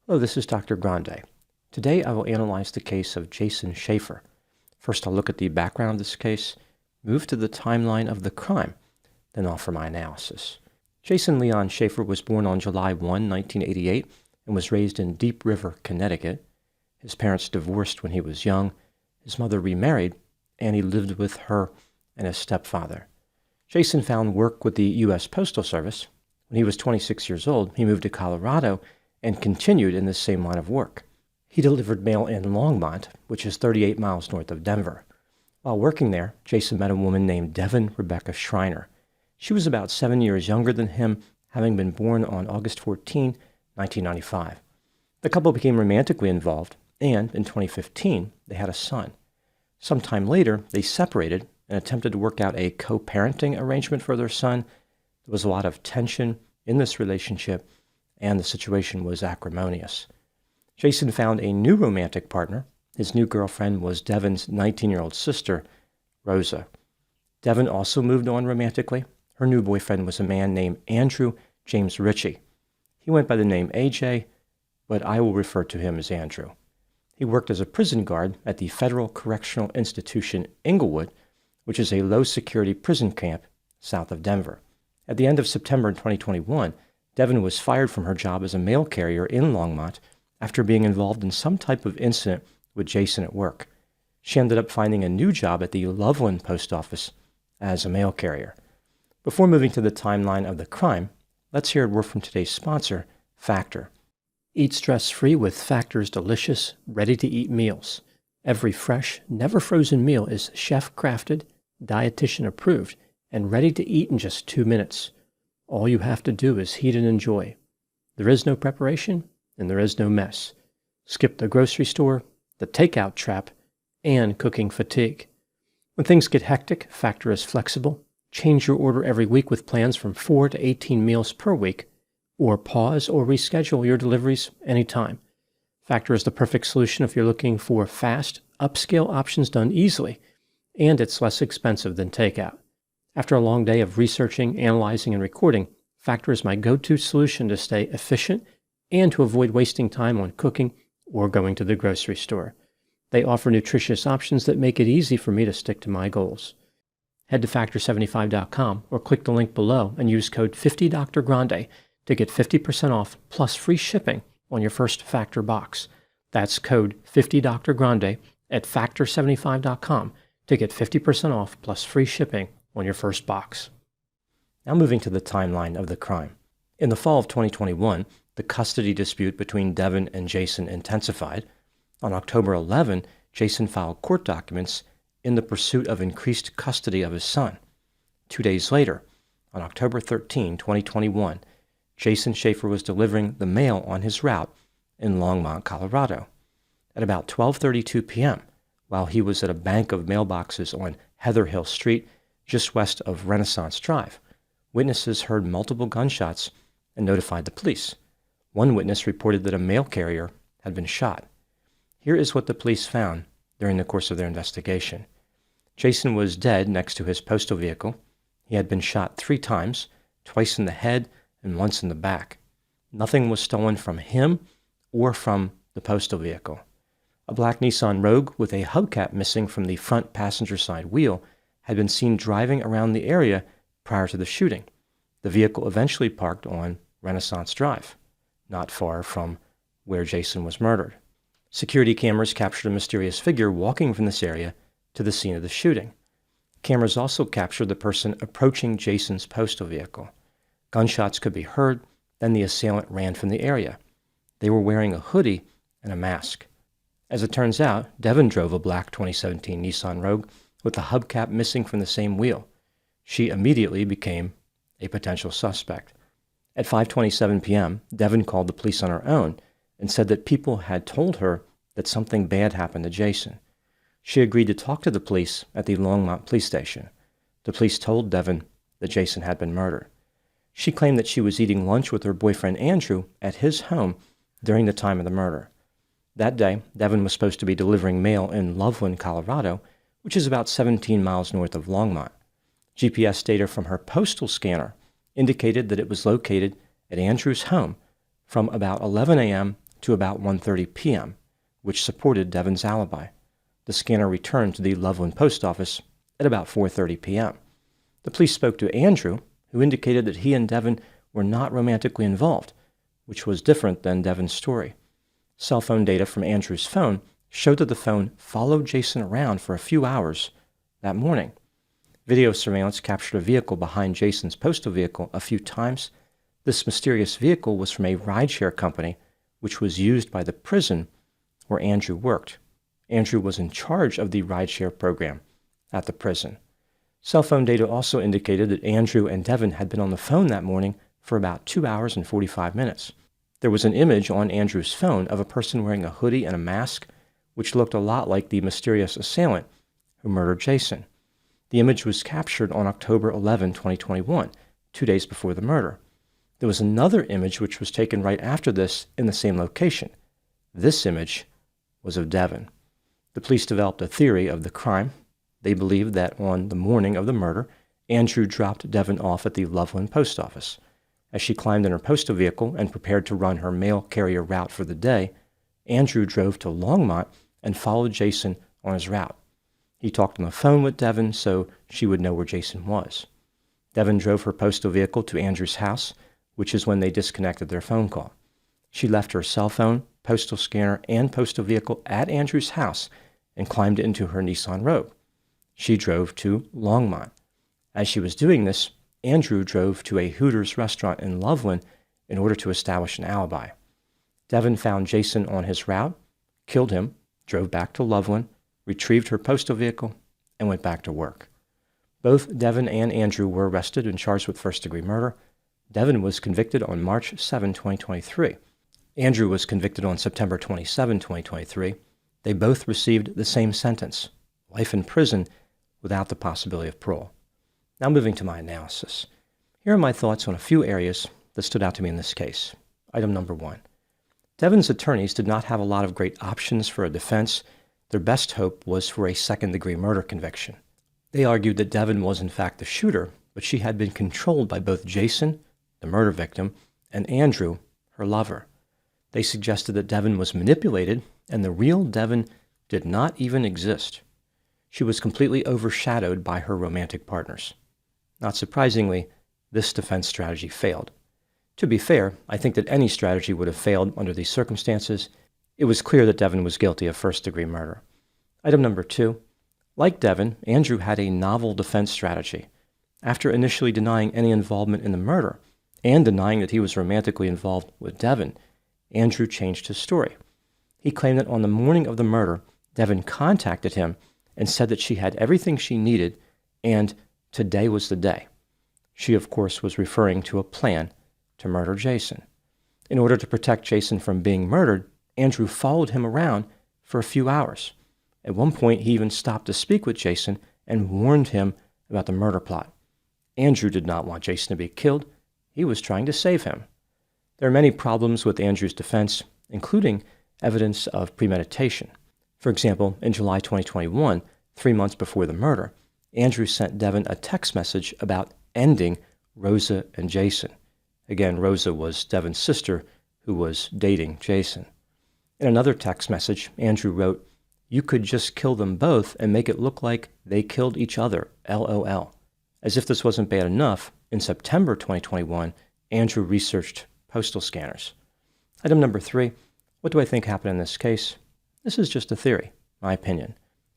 Hello, this is Dr. Grande. Today I will analyze the case of Jason Schaefer. First I'll look at the background of this case, move to the timeline of the crime, then offer my analysis. Jason Leon Schaefer was born on July 1, 1988, and was raised in Deep River, Connecticut. His parents divorced when he was young. His mother remarried, and he lived with her and his stepfather. Jason found work with the U.S. Postal Service. When he was 26 years old, he moved to Colorado and continued in this same line of work. He delivered mail in Longmont, which is 38 miles north of Denver. While working there, Jason met a woman named Devin Rebecca Schreiner. She was about 7 years younger than him, having been born on August 14, 1995. The couple became romantically involved, and in 2015, they had a son. Sometime later, they separated and attempted to work out a co-parenting arrangement for their son. There was a lot of tension in this relationship, and the situation was acrimonious. Jason found a new romantic partner. His new girlfriend was Devin's 19-year-old sister, Rosa. Devin also moved on romantically. Her new boyfriend was a man named Andrew James Ritchie. He went by the name AJ, but I will refer to him as Andrew. He worked as a prison guard at the Federal Correctional Institution Inglewood, which is a low-security prison camp south of Denver. At the end of September 2021, Devin was fired from her job as a mail carrier in Longmont after being involved in some type of incident with Jason at work. She ended up finding a new job at the Loveland Post Office as a mail carrier. Before moving to the timeline of the crime, let's hear a word from today's sponsor, Factor. Eat stress-free with Factor's delicious, ready-to-eat meals. Every fresh, never-frozen meal is chef-crafted, dietitian-approved, and ready to eat in just 2 minutes. All you have to do is heat and enjoy. There is no preparation, and there is no mess. Skip the grocery store, the takeout trap, and cooking fatigue. When things get hectic, Factor is flexible. Change your order every week with plans from 4 to 18 meals per week, or pause or reschedule your deliveries anytime. Factor is the perfect solution if you're looking for fast, upscale options done easily, and it's less expensive than takeout. After a long day of researching, analyzing, and recording, Factor is my go-to solution to stay efficient and to avoid wasting time on cooking or going to the grocery store. They offer nutritious options that make it easy for me to stick to my goals. Head to Factor75.com or click the link below and use code 50DrGrande to get 50% off plus free shipping on your first Factor box. That's code 50DrGrande at Factor75.com to get 50% off plus free shipping on your first box. Now moving to the timeline of the crime. In the fall of 2021, the custody dispute between Devin and Jason intensified. On October 11, Jason filed court documents in the pursuit of increased custody of his son. 2 days later, on October 13, 2021, Jason Schaefer was delivering the mail on his route in Longmont, Colorado. At about 12:32 p.m., while he was at a bank of mailboxes on Heather Hill Street, just west of Renaissance Drive, witnesses heard multiple gunshots and notified the police. One witness reported that a mail carrier had been shot. Here is what the police found during the course of their investigation. Jason was dead next to his postal vehicle. He had been shot 3 times, twice in the head and once in the back. Nothing was stolen from him or from the postal vehicle. A black Nissan Rogue with a hubcap missing from the front passenger side wheel had been seen driving around the area prior to the shooting. The vehicle eventually parked on Renaissance Drive, not far from where Jason was murdered. Security cameras captured a mysterious figure walking from this area to the scene of the shooting. Cameras also captured the person approaching Jason's postal vehicle. Gunshots could be heard, then the assailant ran from the area. They were wearing a hoodie and a mask. As it turns out, Devin drove a black 2017 Nissan Rogue with the hubcap missing from the same wheel. She immediately became a potential suspect. At 5:27 p.m., Devin called the police on her own and said that people had told her that something bad happened to Jason. She agreed to talk to the police at the Longmont police station. The police told Devin that Jason had been murdered. She claimed that she was eating lunch with her boyfriend Andrew at his home during the time of the murder. That day, Devin was supposed to be delivering mail in Loveland, Colorado, which is about 17 miles north of Longmont. GPS data from her postal scanner indicated that it was located at Andrew's home from about 11 a.m. to about 1:30 p.m., which supported Devon's alibi. The scanner returned to the Loveland post office at about 4:30 p.m. The police spoke to Andrew, who indicated that he and Devon were not romantically involved, which was different than Devon's story. Cell phone data from Andrew's phone showed that the phone followed Jason around for a few hours that morning. Video surveillance captured a vehicle behind Jason's postal vehicle a few times. This mysterious vehicle was from a rideshare company, which was used by the prison where Andrew worked. Andrew was in charge of the rideshare program at the prison. Cell phone data also indicated that Andrew and Devon had been on the phone that morning for about 2 hours and 45 minutes. There was an image on Andrew's phone of a person wearing a hoodie and a mask, which looked a lot like the mysterious assailant who murdered Jason. The image was captured on October 11, 2021, 2 days before the murder. There was another image which was taken right after this in the same location. This image was of Devon. The police developed a theory of the crime. They believed that on the morning of the murder, Andrew dropped Devon off at the Loveland post office. As she climbed in her postal vehicle and prepared to run her mail carrier route for the day, Andrew drove to Longmont and followed Jason on his route. He talked on the phone with Devon so she would know where Jason was. Devon drove her postal vehicle to Andrew's house, which is when they disconnected their phone call. She left her cell phone, postal scanner, and postal vehicle at Andrew's house and climbed into her Nissan Rogue. She drove to Longmont. As she was doing this, Andrew drove to a Hooters restaurant in Loveland in order to establish an alibi. Devon found Jason on his route, killed him, drove back to Loveland, retrieved her postal vehicle, and went back to work. Both Devon and Andrew were arrested and charged with first-degree murder. Devon was convicted on March 7, 2023. Andrew was convicted on September 27, 2023. They both received the same sentence, life in prison without the possibility of parole. Now moving to my analysis. Here are my thoughts on a few areas that stood out to me in this case. Item number 1. Devon's attorneys did not have a lot of great options for a defense. Their best hope was for a second-degree murder conviction. They argued that Devon was in fact the shooter, but she had been controlled by both Jason, the murder victim, and Andrew, her lover. They suggested that Devon was manipulated and the real Devon did not even exist. She was completely overshadowed by her romantic partners. Not surprisingly, this defense strategy failed. To be fair, I think that any strategy would have failed under these circumstances. It was clear that Devon was guilty of first-degree murder. Item number 2. Like Devon, Andrew had a novel defense strategy. After initially denying any involvement in the murder and denying that he was romantically involved with Devon, Andrew changed his story. He claimed that on the morning of the murder, Devon contacted him and said that she had everything she needed and today was the day. She, of course, was referring to a plan to murder Jason. In order to protect Jason from being murdered, Andrew followed him around for a few hours. At one point, he even stopped to speak with Jason and warned him about the murder plot. Andrew did not want Jason to be killed. He was trying to save him. There are many problems with Andrew's defense, including evidence of premeditation. For example, in July 2021, 3 months before the murder, Andrew sent Devon a text message about ending Rosa and Jason. Again, Rosa was Devon's sister who was dating Jason. In another text message, Andrew wrote, "You could just kill them both and make it look like they killed each other, LOL." As if this wasn't bad enough, in September 2021, Andrew researched postal scanners. Item number 3, what do I think happened in this case? This is just a theory, my opinion.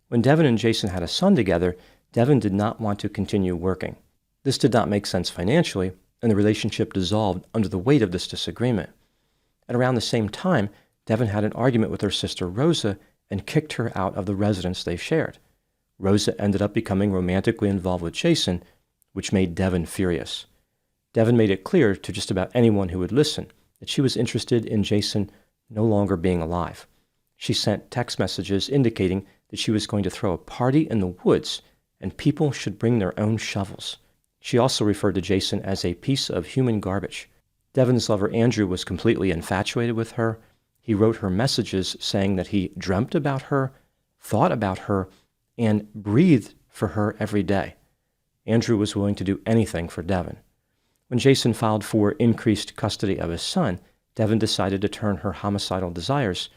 When Devon and Jason had a son together, Devon did not want to continue working. This did not make sense financially, and the relationship dissolved under the weight of this disagreement. At around the same time, Devon had an argument with her sister Rosa and kicked her out of the residence they shared. Rosa ended up becoming romantically involved with Jason, which made Devon furious. Devon made it clear to just about anyone who would listen that she was interested in Jason no longer being alive. She sent text messages indicating that she was going to throw a party in the woods and people should bring their own shovels. She also referred to Jason as a piece of human garbage. Devon's lover Andrew was completely infatuated with her. He wrote her messages saying that he dreamt about her, thought about her, and breathed for her every day. Andrew was willing to do anything for Devon. When Jason filed for increased custody of his son, Devon decided to turn her homicidal desires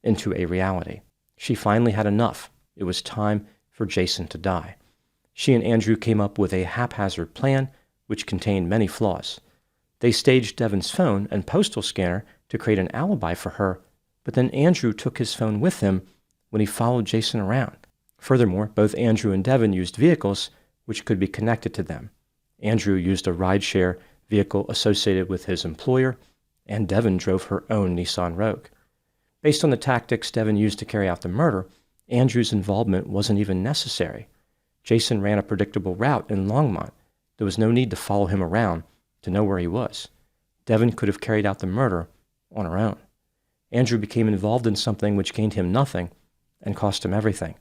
into a reality. She finally had enough. It was time for Jason to die. She and Andrew came up with a haphazard plan which contained many flaws. They staged Devon's phone and postal scanner to create an alibi for her, but then Andrew took his phone with him when he followed Jason around. Furthermore, both Andrew and Devon used vehicles which could be connected to them. Andrew used a rideshare vehicle associated with his employer, and Devon drove her own Nissan Rogue. Based on the tactics Devon used to carry out the murder, Andrew's involvement wasn't even necessary. Jason ran a predictable route in Longmont. There was no need to follow him around to know where he was. Devon could have carried out the murder on her own. Andrew became involved in something which gained him nothing and cost him everything.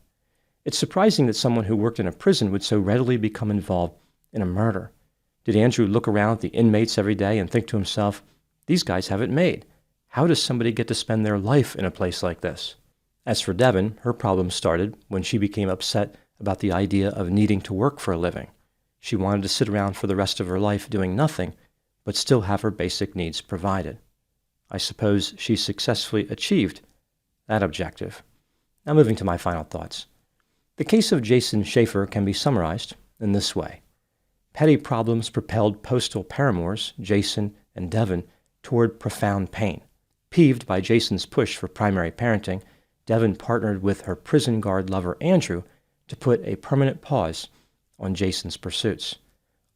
It's surprising that someone who worked in a prison would so readily become involved in a murder. Did Andrew look around at the inmates every day and think to himself, these guys have it made. How does somebody get to spend their life in a place like this? As for Devon, her problem started when she became upset about the idea of needing to work for a living. She wanted to sit around for the rest of her life doing nothing, but still have her basic needs provided. I suppose she successfully achieved that objective. Now moving to my final thoughts. The case of Jason Schaefer can be summarized in this way. Petty problems propelled Postal paramours, Jason and Devon, toward profound pain. Peeved by Jason's push for primary parenting, Devon partnered with her prison guard lover Andrew to put a permanent pause on Jason's pursuits.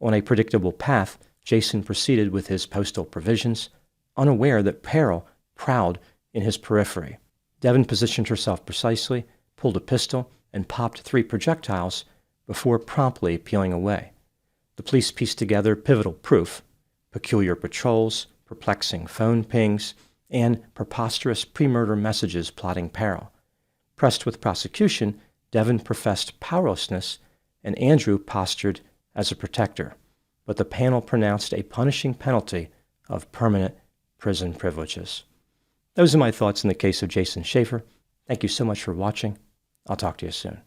On a predictable path, Jason proceeded with his postal provisions, unaware that peril prowled in his periphery. Devon positioned herself precisely, pulled a pistol, and popped 3 projectiles before promptly peeling away. The police pieced together pivotal proof, peculiar patrols, perplexing phone pings, and preposterous pre-murder messages plotting peril. Pressed with prosecution, Devon professed powerlessness, and Andrew postured as a protector, but the panel pronounced a punishing penalty of permanent prison privileges. Those are my thoughts in the case of Jason Schaefer. Thank you so much for watching. I'll talk to you soon.